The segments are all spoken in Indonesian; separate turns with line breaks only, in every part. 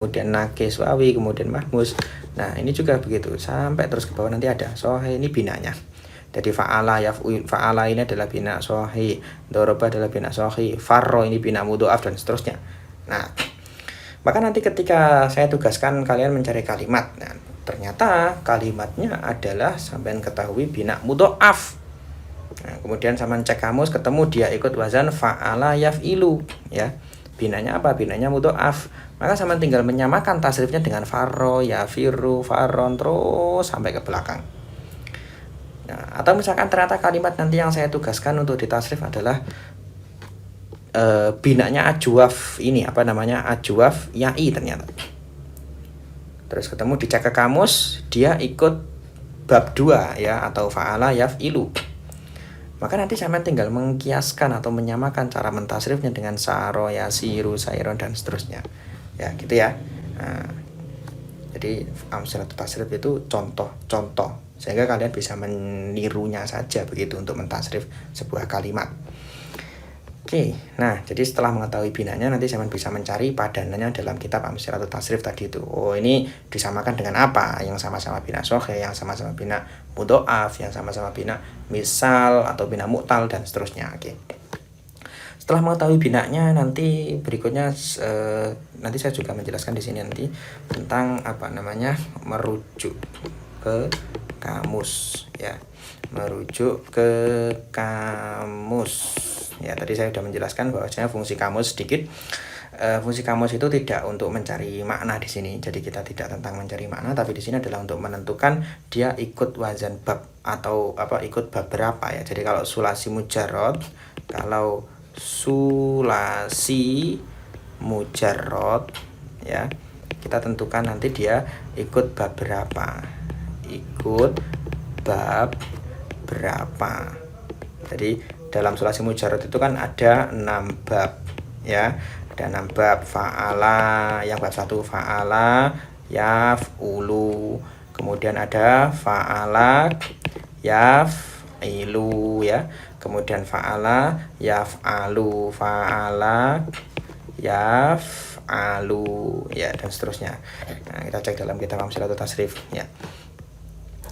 kemudian nakis wawi, kemudian mahmus. Nah ini juga begitu sampai terus ke bawah nanti ada sohe, ini binanya. Jadi fa'ala ini adalah bina sohi, doroba adalah bina sohi, farro ini bina mudhoaf dan seterusnya. Nah maka nanti ketika saya tugaskan kalian mencari kalimat, nah, ternyata kalimatnya adalah sampean ketahui bina mudhoaf. Nah, kemudian sampean cek kamus ketemu dia ikut wazan fa'ala yaf'ilu, ya. Binanya apa? Binanya mudhoaf. Maka sama tinggal menyamakan tasrifnya dengan farro, yafiru, faron, terus sampai ke belakang. Nah, atau misalkan ternyata kalimat nanti yang saya tugaskan untuk ditasrif adalah binanya ajwaf ini, apa namanya, ajwaf ya'i ternyata. Terus ketemu dicek ke kamus, dia ikut bab 2 ya, atau fa'ala yaf'ilu. Maka nanti saya tinggal mengkiaskan atau menyamakan cara mentasrifnya dengan saro, yasiru, sairon dan seterusnya. Ya, gitu ya. Nah, jadi amsalatul tasrif itu contoh-contoh sehingga kalian bisa menirunya saja begitu untuk mentasrif sebuah kalimat. Oke, nah jadi setelah mengetahui binanya nanti saya bisa mencari padanannya dalam kitab amsalatul tasrif tadi itu. Oh, ini disamakan dengan apa? Yang sama-sama bina sohe, yang sama-sama bina mudhoaf, yang sama-sama bina misal atau bina mu'tal dan seterusnya. Oke. Setelah mengetahui binanya nanti berikutnya nanti saya juga menjelaskan di sini nanti tentang apa namanya merujuk ke kamus ya, merujuk ke kamus ya. Tadi saya sudah menjelaskan bahwasanya fungsi kamus sedikit. Fungsi kamus itu tidak untuk mencari makna di sini. Jadi kita tidak tentang mencari makna, tapi di sini adalah untuk menentukan dia ikut wazan bab atau apa, ikut bab berapa ya. Jadi kalau sulasi mujarrad, kalau sulasi mujarrad ya, kita tentukan nanti dia ikut bab berapa. Ikut bab berapa. Jadi dalam sulasi mujarrad itu kan ada 6 bab ya. Ada 6 bab. Fa'ala, yang bab 1 fa'ala yaf'ulu, kemudian ada fa'ala yaf'ilu ya, kemudian fa'ala yaf'alu, fa'ala yaf'alu ya, dan seterusnya. Nah, kita cek dalam kitab amsalatul tasrif ya.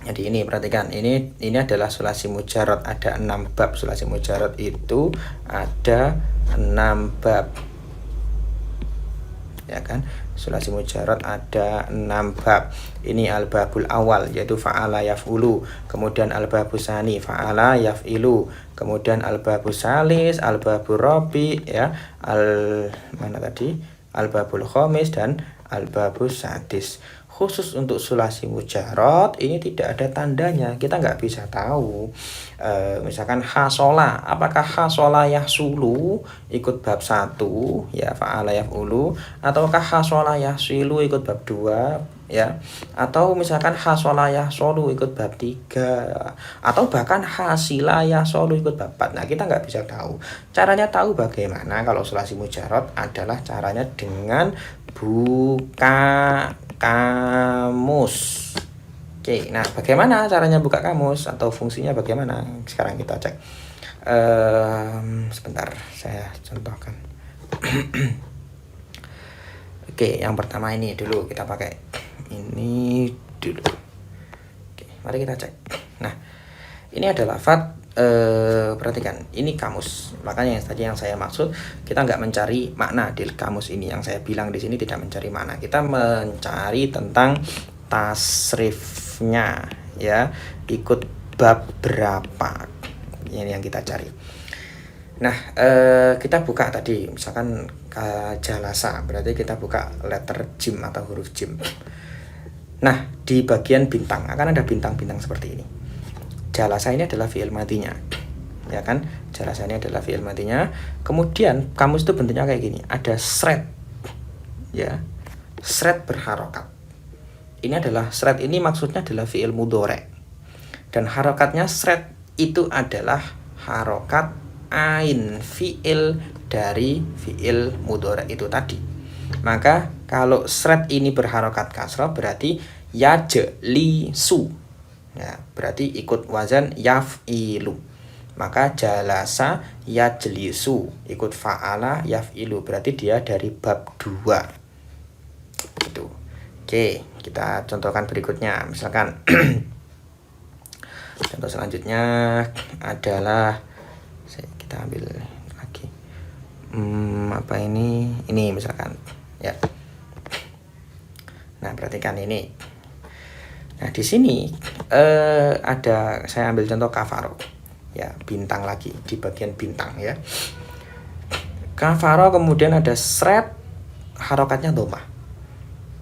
Jadi ini perhatikan, ini adalah sulasi mujarrad, ada 6 bab. Sulasi mujarrad itu ada 6 bab ya kan. Sulasi mujarrad ada 6 bab. Ini al-babul awal yaitu fa'ala yaf'ulu, kemudian al-babus sani fa'ala yaf'ilu, kemudian al-babus salis, al-babur rabi ya, al-babul khamis dan al-babus sadis. Khusus untuk sulasi mujarrad ini tidak ada tandanya, kita nggak bisa tahu. Misalkan hasola, apakah hasola yahsulu ikut bab 1 ya fa'ala yaf'ulu, ataukah hasola yahsilu ikut bab 2 ya, atau misalkan hasola yahsolu ikut bab 3, atau bahkan hasila yahsolu ikut bab 4. Nah, kita nggak bisa tahu. Caranya tahu bagaimana kalau sulasi mujarrad adalah caranya dengan buka kamus. Oke, nah bagaimana caranya buka kamus atau fungsinya bagaimana? Sekarang kita cek. Sebentar, saya contohkan. Oke, yang pertama ini dulu kita pakai. Ini dulu. Oke, mari kita cek. Nah, ini adalah lafaz. Perhatikan, ini kamus. Makanya yang saya maksud, kita nggak mencari makna di kamus ini. Yang saya bilang di sini tidak mencari makna. Kita mencari tentang tasrifnya ya, ikut bab berapa. Ini yang kita cari. Nah, kita buka tadi misalkan jalasa, berarti kita buka letter jim atau huruf jim. Nah, di bagian bintang akan ada bintang-bintang seperti ini. Jalasa ini adalah fi'il madinya ya kan, jalasa ini adalah fi'il madinya. Kemudian kamus itu bentuknya kayak gini, ada sret ya, sret berharokat. Ini adalah sret, ini maksudnya adalah fi'il mudhari, dan harokatnya sret itu adalah harokat ain fi'il dari fi'il mudhari itu tadi. Maka kalau sret ini berharokat kasrah berarti yajlisu ya, berarti ikut wazan yaf'ilu. Maka jalasa yajlisu ikut fa'ala yaf'ilu, berarti dia dari bab 2. Oke, kita contohkan berikutnya. Misalkan contoh selanjutnya adalah kita ambil lagi. Apa ini? Ini misalkan ya. Nah, perhatikan ini. Nah, di sini ada, saya ambil contoh kafaro. Ya, bintang lagi di bagian bintang ya. Kafaro kemudian ada sret, harokatnya domah.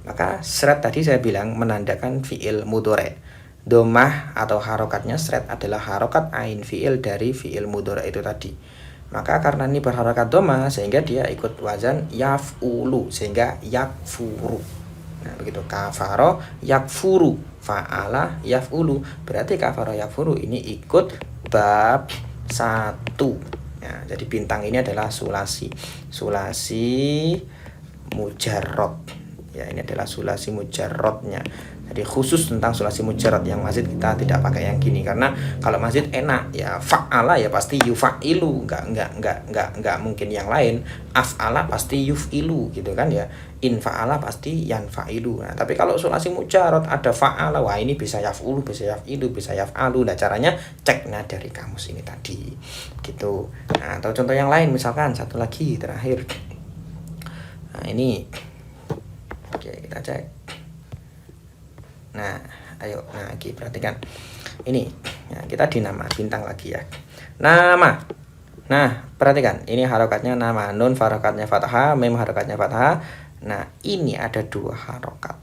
Maka sret tadi saya bilang menandakan fiil mudhari. Domah atau harokatnya sret adalah harokat ain fiil dari fiil mudhari itu tadi. Maka karena ini berharokat domah sehingga dia ikut wazan yaf'ulu, sehingga yakfuru. Nah, begitu. Kafaro yakfuru, fa'ala yaf'ulu. Berarti kafaro yakfuru ini ikut bab 1. Ya, jadi bintang ini adalah sulasi mujarrad. Ya, ini adalah sulasi mujarrodnya. Jadi khusus tentang sulasi mujarrod. Yang mazid kita tidak pakai yang gini, karena kalau mazid enak ya, fa'ala ya pasti yufa'ilu, enggak mungkin yang lain. Af'ala pasti yuf'ilu gitu kan ya. In fa'ala pasti yanfa'ilu. Nah, tapi kalau sulasi mujarrod ada fa'ala, wah ini bisa yaf'ulu, bisa yaf'ilu, bisa yaf'alu. Nah, caranya ceknya dari kamus ini tadi. Gitu. Nah, atau contoh yang lain misalkan satu lagi terakhir. Nah, ini oke, kita cek. Nah, ayo. Nah, oke, perhatikan. Ini, ya, kita di nama, bintang lagi ya. Nama. Nah, perhatikan. Ini harokatnya nama. Nun harokatnya fathah, mim harokatnya fathah. Nah, ini ada 2 harokat.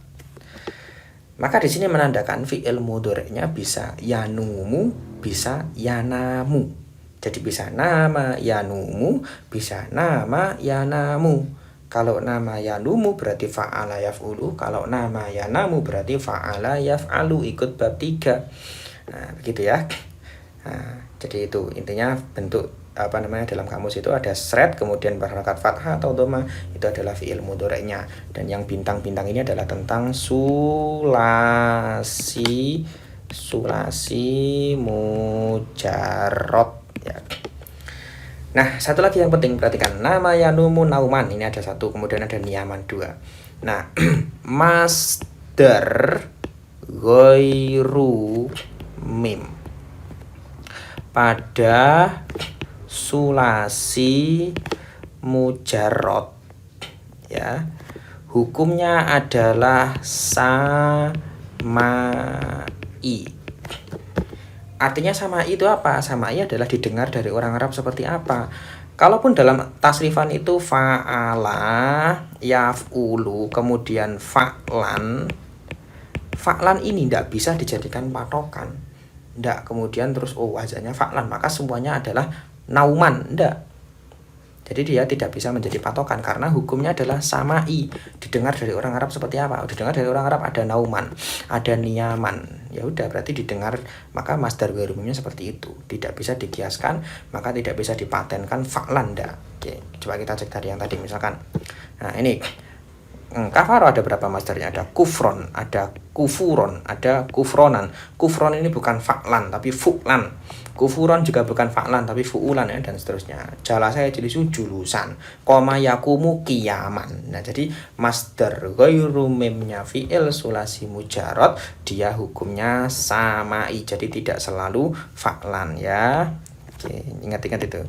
Maka di sini menandakan fi'il mudhari'nya bisa yanumu, bisa yanamu. Jadi bisa nama yanumu, bisa nama yanamu. Kalau nama yanumu berarti fa'ala yaf'ulu, kalau nama yanamu berarti fa'ala yaf'alu, ikut bab 3. Nah, begitu ya. Nah, jadi itu intinya bentuk dalam kamus itu ada sret kemudian berharakat fathah atau dhamma, itu adalah fi'il mudhari'nya. Dan yang bintang-bintang ini adalah tentang sulasi mujarrad ya. Nah, satu lagi yang penting, perhatikan. Nama yanumu nauman, ini ada 1, kemudian ada niyaman 2. Nah, masdar ghairu mim pada sulasi mujarrad ya, hukumnya adalah samai. Artinya sama itu apa? Samai adalah didengar dari orang Arab seperti apa? Kalaupun dalam tasrifan itu fa'ala, yaf'ulu, kemudian fa'lan ini tidak bisa dijadikan patokan. Tidak, kemudian terus wazannya fa'lan, maka semuanya adalah nauman. Tidak. Jadi dia tidak bisa menjadi patokan karena hukumnya adalah samai, didengar dari orang Arab seperti apa? Didengar dari orang Arab ada nauman, ada niyaman. Ya udah, berarti didengar, maka masdar ghairu mimnya seperti itu. Tidak bisa dikiaskan, maka tidak bisa dipatenkan fa'lan. Oke, coba kita cek tadi yang tadi misalkan. Nah, ini kafaro ada berapa masdarnya? Ada kufron, ada kufuron, ada kufronan. Kufron ini bukan fa'lan tapi fu'lan. Kufuron juga bukan fa'lan tapi fu'ulan ya, dan seterusnya. Jala saya jadi julusan, koma yakumu kiyaman. Nah, jadi masdar ghairu mimnya fi'il sulasi mujarrad, dia hukumnya samai, jadi tidak selalu fa'lan ya. Oke, ingat-ingat itu.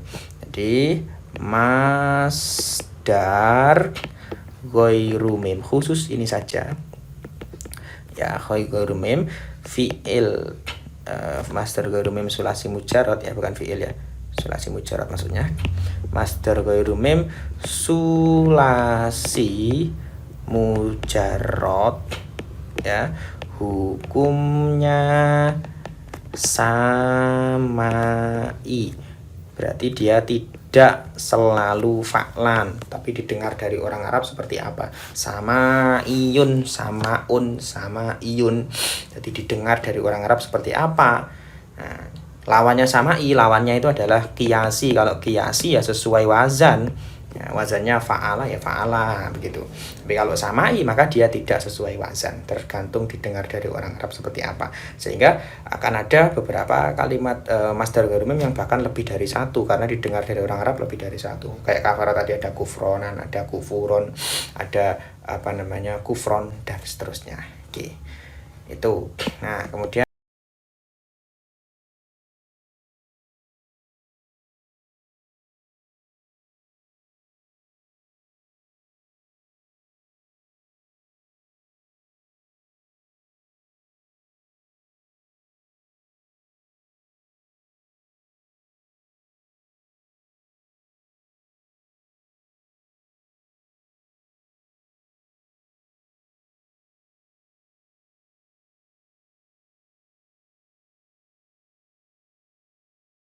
Jadi masdar ghairu mim khusus ini saja ya, ghairu mim fi'il masdar ghairu mim sulasi mujarrad ya, bukan fi'il ya, sulasi mujarrad maksudnya. Masdar ghairu mim sulasi mujarrad ya, hukumnya samai, berarti dia tidak selalu fa'lan, tapi didengar dari orang Arab seperti apa? Sama iyun, samaun, sama iyun. Jadi didengar dari orang Arab seperti apa? Nah, lawannya samai, lawannya itu adalah qiyasi. Kalau qiyasi ya sesuai wazan. Ya, wazannya fa'ala ya fa'ala begitu. Tapi kalau samai maka dia tidak sesuai wazan, tergantung didengar dari orang Arab seperti apa. Sehingga akan ada beberapa kalimat masdar ghairul mim yang bahkan lebih dari satu karena didengar dari orang Arab lebih dari satu. Kayak kafara tadi ada kufronan, ada kufuron, ada kufron dan seterusnya. Oke. Itu. Nah, kemudian